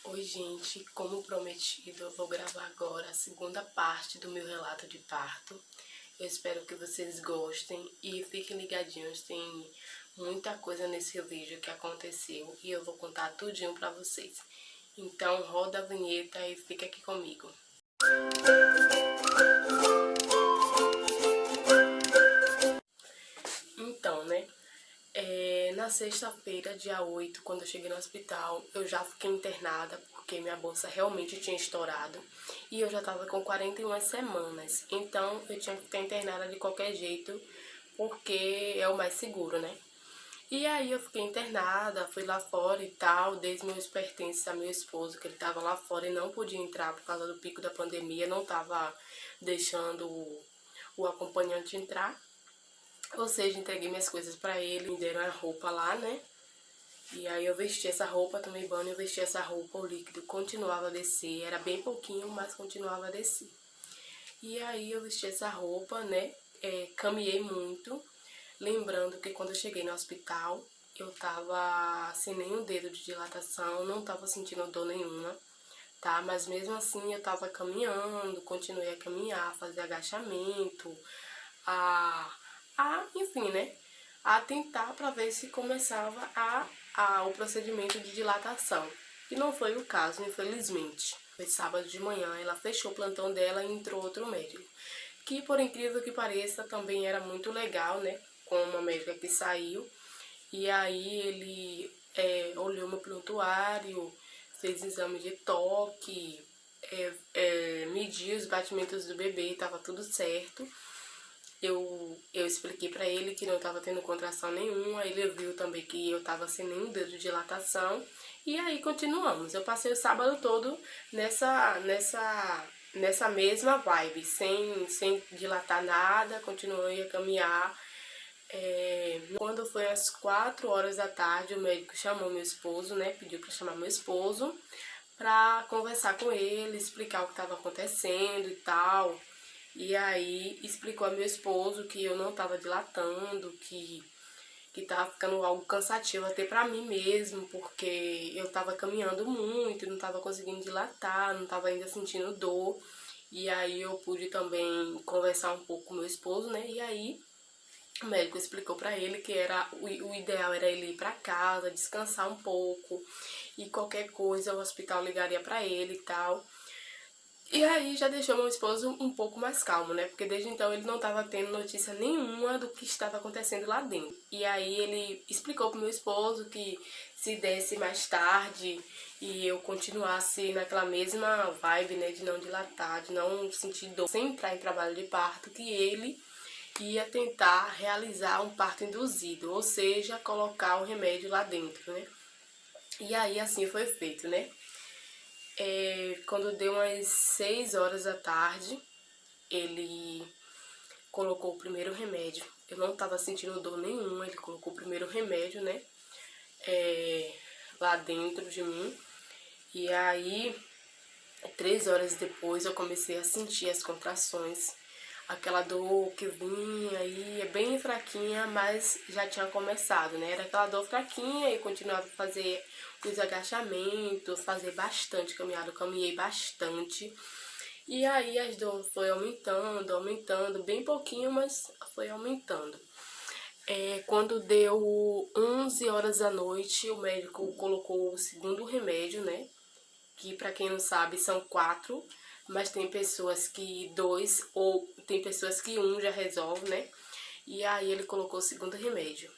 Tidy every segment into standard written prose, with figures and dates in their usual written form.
Oi gente, como prometido, eu vou gravar agora a segunda parte do meu relato de parto. Eu espero que vocês gostem e fiquem ligadinhos, tem muita coisa nesse vídeo que aconteceu e eu vou contar tudinho pra vocês. Então roda a vinheta e fica aqui comigo. Então, né? Na sexta-feira, dia 8, quando eu cheguei no hospital, eu já fiquei internada porque minha bolsa realmente tinha estourado e eu já tava com 41 semanas, então eu tinha que ficar internada de qualquer jeito porque é o mais seguro, né? E aí eu fiquei internada, fui lá fora e tal, dei meus pertences a meu esposo, que ele tava lá fora e não podia entrar por causa do pico da pandemia, não tava deixando o acompanhante entrar. Ou seja, entreguei minhas coisas pra ele, me deram a roupa lá, né? E aí eu vesti essa roupa, tomei banho, eu vesti essa roupa, o líquido continuava a descer, era bem pouquinho, mas continuava a descer. E aí eu vesti essa roupa, né? Caminhei muito, lembrando que quando eu cheguei no hospital, eu tava sem nenhum dedo de dilatação, não tava sentindo dor nenhuma, tá? Mas mesmo assim eu tava caminhando, continuei a caminhar, fazer agachamento, enfim, né? A tentar para ver se começava o procedimento de dilatação. E não foi o caso, infelizmente. Foi sábado de manhã, ela fechou o plantão dela e entrou outro médico. Que, por incrível que pareça, também era muito legal, né? Com uma médica que saiu. E aí ele olhou meu prontuário, fez exame de toque, mediu os batimentos do bebê, tava tudo certo. Eu expliquei pra ele que não tava tendo contração nenhuma, ele viu também que eu tava sem nenhum dedo de dilatação, e aí continuamos. Eu passei o sábado todo nessa mesma vibe, sem dilatar nada, continuei a caminhar. Quando foi às 4 horas da tarde, o médico chamou meu esposo, né, pediu pra chamar meu esposo, pra conversar com ele, explicar o que tava acontecendo e tal. E aí explicou a meu esposo que eu não tava dilatando, que tava ficando algo cansativo até pra mim mesmo, porque eu tava caminhando muito, não tava conseguindo dilatar, não tava ainda sentindo dor. E aí eu pude também conversar um pouco com meu esposo, né? E aí o médico explicou pra ele que o ideal era ele ir pra casa, descansar um pouco, e qualquer coisa o hospital ligaria pra ele e tal. E aí já deixou meu esposo um pouco mais calmo, né? Porque desde então ele não estava tendo notícia nenhuma do que estava acontecendo lá dentro. E aí ele explicou pro meu esposo que se desse mais tarde e eu continuasse naquela mesma vibe, né? De não dilatar, de não sentir dor, sem entrar em trabalho de parto, que ele ia tentar realizar um parto induzido, ou seja, colocar o remédio lá dentro, né? E aí assim foi feito, né? Quando deu umas 6 horas da tarde, ele colocou o primeiro remédio. Eu não tava sentindo dor nenhuma, ele colocou o primeiro remédio, né? Lá dentro de mim. E aí, 3 horas depois, eu comecei a sentir as contrações. Aquela dor que vinha aí, é bem fraquinha, mas já tinha começado, né? Era aquela dor fraquinha e continuava a fazer os agachamentos, fazer bastante caminhada, eu caminhei bastante. E aí as dores foi aumentando, aumentando, bem pouquinho, mas foi aumentando. Quando deu 11 horas da noite, o médico colocou o segundo remédio, né? Que pra quem não sabe são 4, mas tem pessoas que 2 ou tem pessoas que 1 já resolve, né? E aí ele colocou o segundo remédio.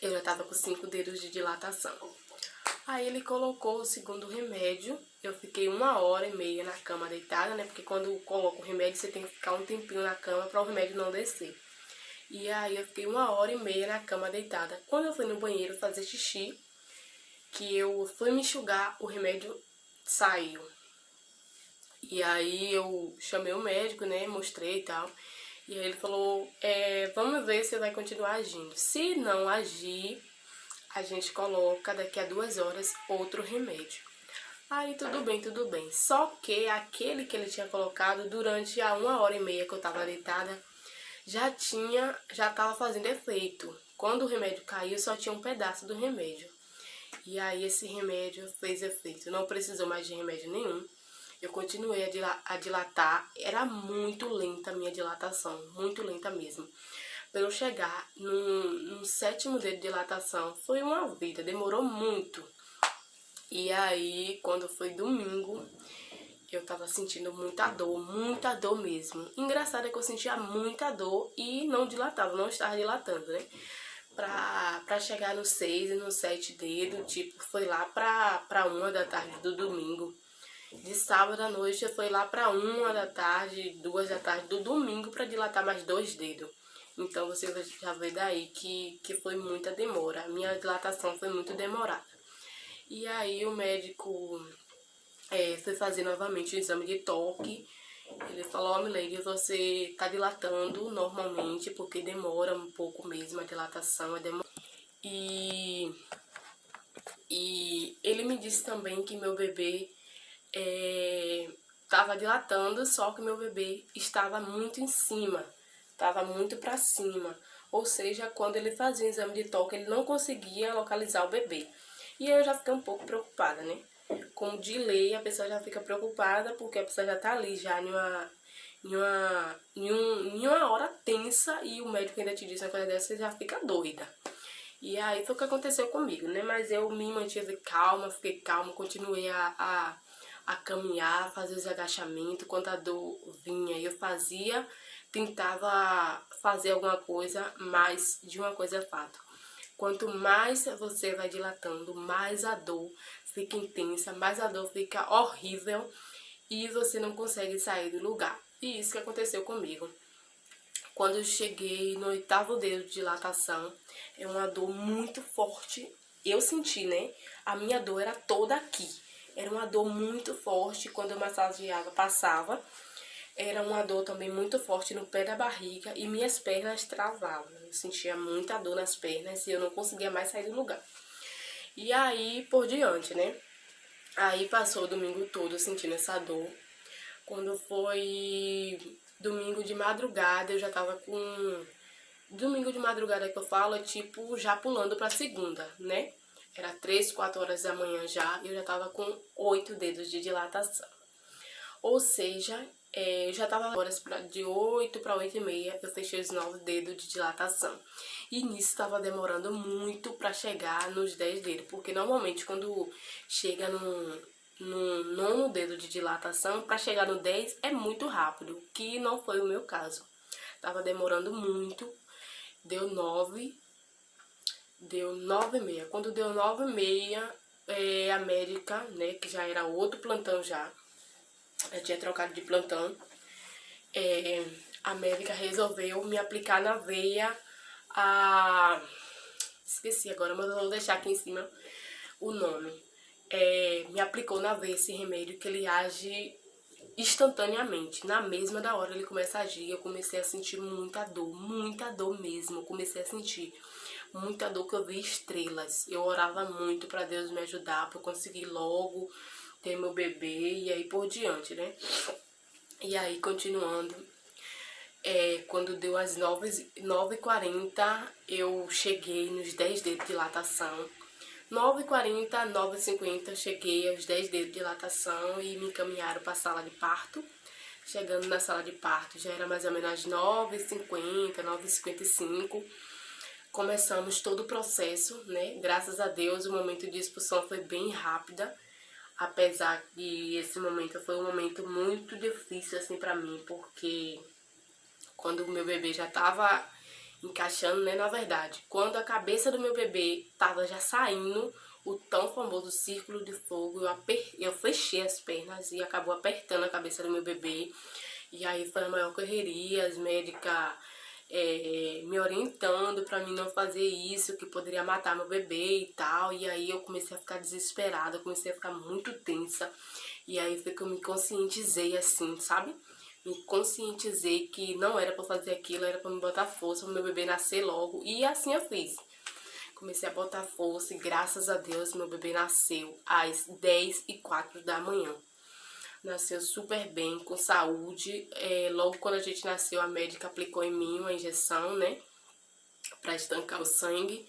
Eu já tava com 5 dedos de dilatação. Aí ele colocou o segundo remédio, eu fiquei 1h30 na cama deitada, né? Porque quando coloca o remédio você tem que ficar um tempinho na cama para o remédio não descer. E aí eu fiquei 1h30 na cama deitada. Quando eu fui no banheiro fazer xixi, que eu fui me enxugar, o remédio saiu. E aí eu chamei o médico, né? Mostrei e tal. E aí ele falou, vamos ver se vai continuar agindo. Se não agir, a gente coloca daqui a 2 horas outro remédio. Aí tudo bem, tudo bem. Só que aquele que ele tinha colocado durante a 1h30 que eu tava deitada, já tava fazendo efeito. Quando o remédio caiu, só tinha um pedaço do remédio. E aí esse remédio fez efeito, não precisou mais de remédio nenhum. Eu continuei a dilatar, era muito lenta a minha dilatação, muito lenta mesmo. Para eu chegar no 7º dedo de dilatação, foi uma vida, demorou muito. E aí, quando foi domingo, eu tava sentindo muita dor mesmo. Engraçado é que eu sentia muita dor e não dilatava, não estava dilatando, né? Pra chegar no 6 e no 7 dedos, tipo, foi lá pra 1 da tarde do domingo. De sábado à noite foi lá pra 1 da tarde, 2 da tarde do domingo pra dilatar mais 2 dedos. Então você já vê daí que foi muita demora. A minha dilatação foi muito demorada. E aí o médico foi fazer novamente o exame de toque. Ele falou, ó, Milady, você tá dilatando normalmente, porque demora um pouco mesmo a dilatação, E ele me disse também que meu bebê estava dilatando, só que meu bebê estava muito em cima, estava muito para cima. Ou seja, quando ele fazia o exame de toque, ele não conseguia localizar o bebê. E eu já fiquei um pouco preocupada, né? Com o delay, a pessoa já fica preocupada, porque a pessoa já tá ali, já em uma hora tensa, e o médico ainda te diz uma coisa dessa, você já fica doida. E aí foi o que aconteceu comigo, né? Mas eu me mantive calma, fiquei calma, continuei a caminhar, fazer os agachamentos. Quando a dor vinha, eu fazia, tentava fazer alguma coisa, mas de uma coisa é fato. Quanto mais você vai dilatando, mais a dor fica intensa, mais a dor fica horrível e você não consegue sair do lugar. E isso que aconteceu comigo. Quando eu cheguei no 8º dedo de dilatação, é uma dor muito forte. Eu senti, né? A minha dor era toda aqui. Era uma dor muito forte quando eu massageava, passava. Era uma dor também muito forte no pé da barriga e minhas pernas travavam. Eu sentia muita dor nas pernas e eu não conseguia mais sair do lugar. E aí, por diante, né? Aí passou o domingo todo sentindo essa dor. Quando foi domingo de madrugada, eu já tava com... Domingo de madrugada que eu falo é tipo já pulando pra segunda, né? Era 3, 4 horas da manhã já e eu já tava com 8 dedos de dilatação. Ou seja, já tava horas de 8 para 8 e meia, eu fechei os 9 dedos de dilatação. E nisso estava demorando muito para chegar nos 10 dedos, porque normalmente quando chega no 9º dedo de dilatação, para chegar no 10 é muito rápido, que não foi o meu caso. Tava demorando muito, deu 9 e meia. Quando deu 9 e meia, a médica, né, que já era outro plantão já, eu tinha trocado de plantão, a médica resolveu me aplicar na veia esqueci agora, mas eu vou deixar aqui em cima o nome. Me aplicou na veia esse remédio que ele age instantaneamente. Na mesma da hora ele começa a agir. Eu comecei a sentir muita dor mesmo. Eu comecei a sentir muita dor, que eu vi estrelas. Eu orava muito para Deus me ajudar, para eu conseguir logo ter meu bebê e aí por diante, né? E aí, continuando, quando deu as 9h40, eu cheguei nos 10 dedos de dilatação. 9h40, 9h50, eu cheguei aos 10 dedos de dilatação e me encaminharam para a sala de parto. Chegando na sala de parto, já era mais ou menos às 9h50, 9h55. Começamos todo o processo, né? Graças a Deus, o momento de expulsão foi bem rápida. Apesar que esse momento foi um momento muito difícil, assim, pra mim, porque quando o meu bebê já tava encaixando, né, na verdade, quando a cabeça do meu bebê tava já saindo, o tão famoso círculo de fogo, eu fechei as pernas e acabou apertando a cabeça do meu bebê. E aí foi a maior correria, as médicas me orientando pra mim não fazer isso, que poderia matar meu bebê e tal. E aí eu comecei a ficar desesperada, eu comecei a ficar muito tensa. E aí foi que eu me conscientizei assim, sabe? Me conscientizei que não era pra fazer aquilo, era pra me botar força, pro meu bebê nascer logo. E assim eu fiz. Comecei a botar força e graças a Deus meu bebê nasceu às 10h04 da manhã. Nasceu super bem, com saúde. Logo quando a gente nasceu, a médica aplicou em mim uma injeção, né? Pra estancar o sangue.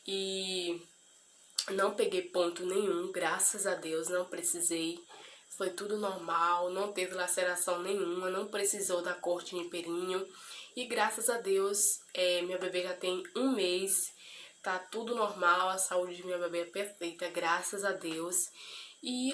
E Não peguei ponto nenhum, graças a Deus, não precisei. Foi tudo normal, não teve laceração nenhuma, não precisou da corte de perinho. E graças a Deus, minha bebê já tem 1 mês, tá tudo normal, a saúde de minha bebê é perfeita, graças a Deus. E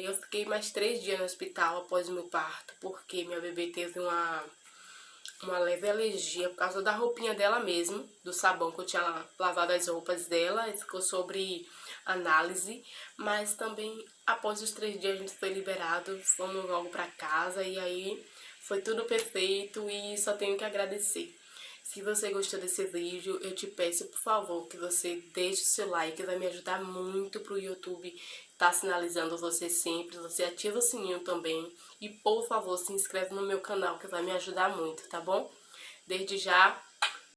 eu fiquei mais 3 dias no hospital após o meu parto, porque minha bebê teve uma leve alergia por causa da roupinha dela mesmo, do sabão que eu tinha lavado as roupas dela, e ficou sobre análise, mas também após os 3 dias a gente foi liberado, fomos logo para casa e aí foi tudo perfeito e só tenho que agradecer. Se você gostou desse vídeo, eu te peço, por favor, que você deixe o seu like, vai me ajudar muito pro YouTube tá sinalizando você sempre. Você ativa o sininho também e, por favor, se inscreve no meu canal, que vai me ajudar muito, tá bom? Desde já,